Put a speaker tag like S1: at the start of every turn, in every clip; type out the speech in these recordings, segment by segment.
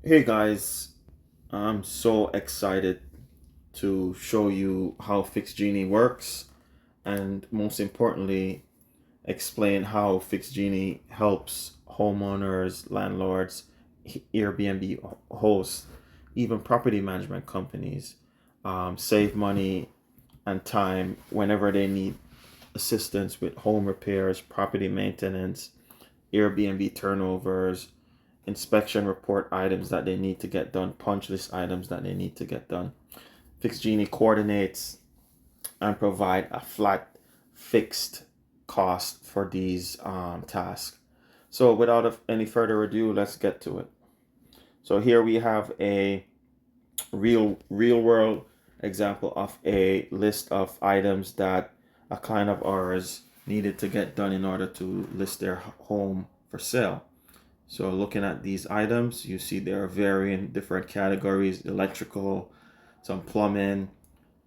S1: Hey guys, I'm so excited to show you how FixGeni works and most importantly, explain how FixGeni helps homeowners, landlords, Airbnb hosts, even property management companies save money and time whenever they need assistance with home repairs, property maintenance, Airbnb turnovers, inspection report items that they need to get done, punch list items that they need to get done. FixGenie coordinates and provide a flat fixed cost for these tasks. So without any further ado, let's get to it. So here we have a real world example of a list of items that a client of ours needed to get done in order to list their home for sale. So looking at these items, you see there are varying different categories: electrical, some plumbing,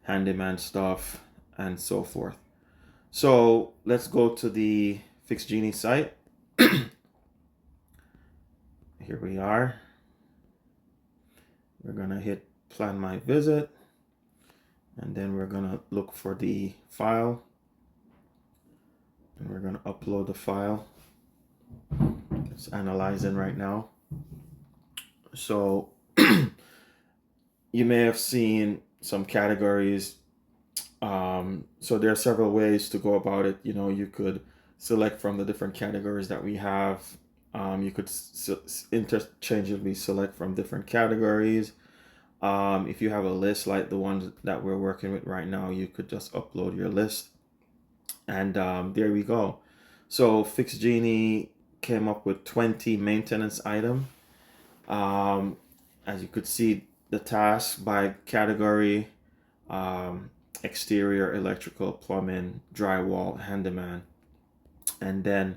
S1: handyman stuff, and so forth. So let's go to the FixGenie site. Here we are. We're gonna hit plan my visit, and then we're gonna look for the file, and we're gonna upload the file. It's analyzing right now. So you may have seen some categories. So there are several ways to go about it. You could select from the different categories that we have. You could interchangeably select from different categories. If you have a list like the one that we're working with right now, you could just upload your list. And there we go. So FixGenie came up with 20 maintenance items. As you could see, the task by category: exterior, electrical, plumbing, drywall, handyman. And then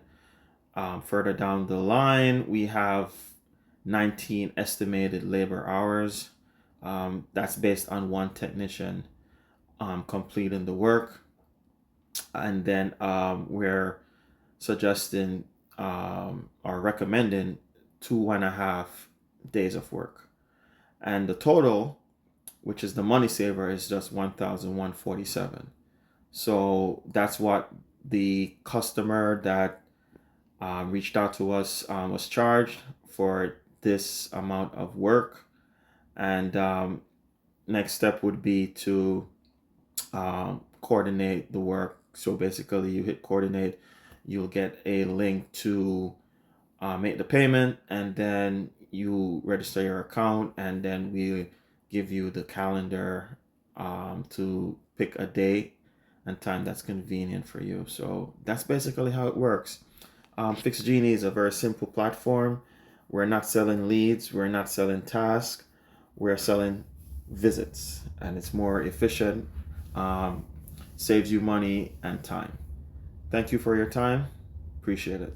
S1: further down the line, we have 19 estimated labor hours. That's based on one technician completing the work. And then we're suggesting or recommending 2.5 days of work. And the total, which is the money saver, is just 1,147. So that's what the customer that reached out to us was charged for this amount of work. And next step would be to coordinate the work. So basically, you hit coordinate, you'll get a link to make the payment, and then you register your account, and then we give you the calendar to pick a date and time that's convenient for you. So that's basically how it works. FixGenie is a very simple platform. We're not selling leads, we're not selling tasks, we're selling visits, and it's more efficient, saves you money and time. Thank you for your time. Appreciate it.